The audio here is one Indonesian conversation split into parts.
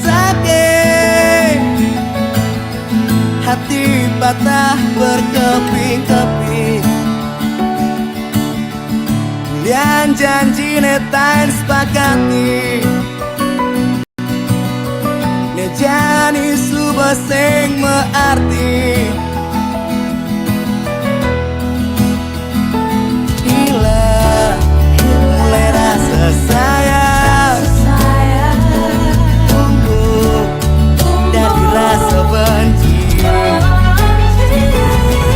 Sakit hati patah berkeping-keping, bulian janji netain sepakati, nejani subah sing mearti. Hilang mulai rasa sayang, tumbuh dari rasa benci.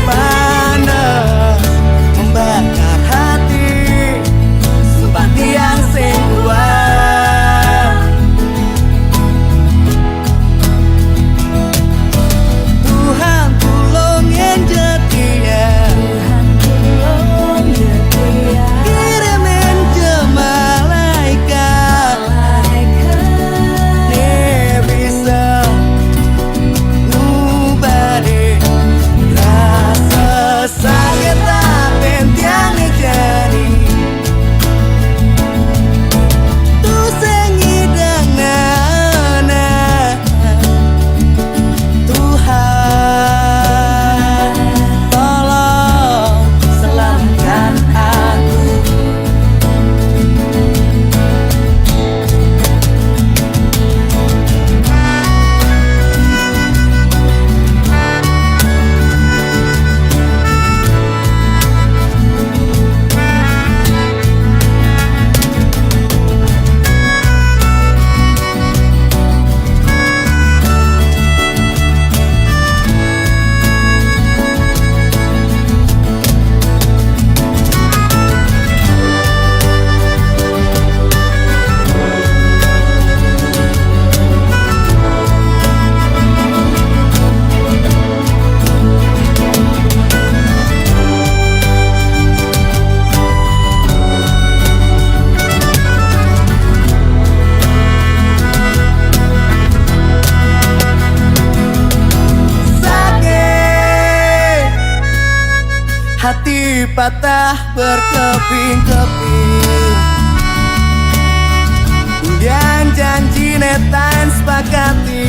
Panas membakar hati, simpati yang sing kuat. Tuhan tolong yang setia, kirimin je malaikat, nih bisa ubah deh rasa sakit tapi tiang nih jadi tuh sengidang nana. Tuhan tolong selamatkan aku. Hati patah berkeping-keping, dan janji netain sepakati,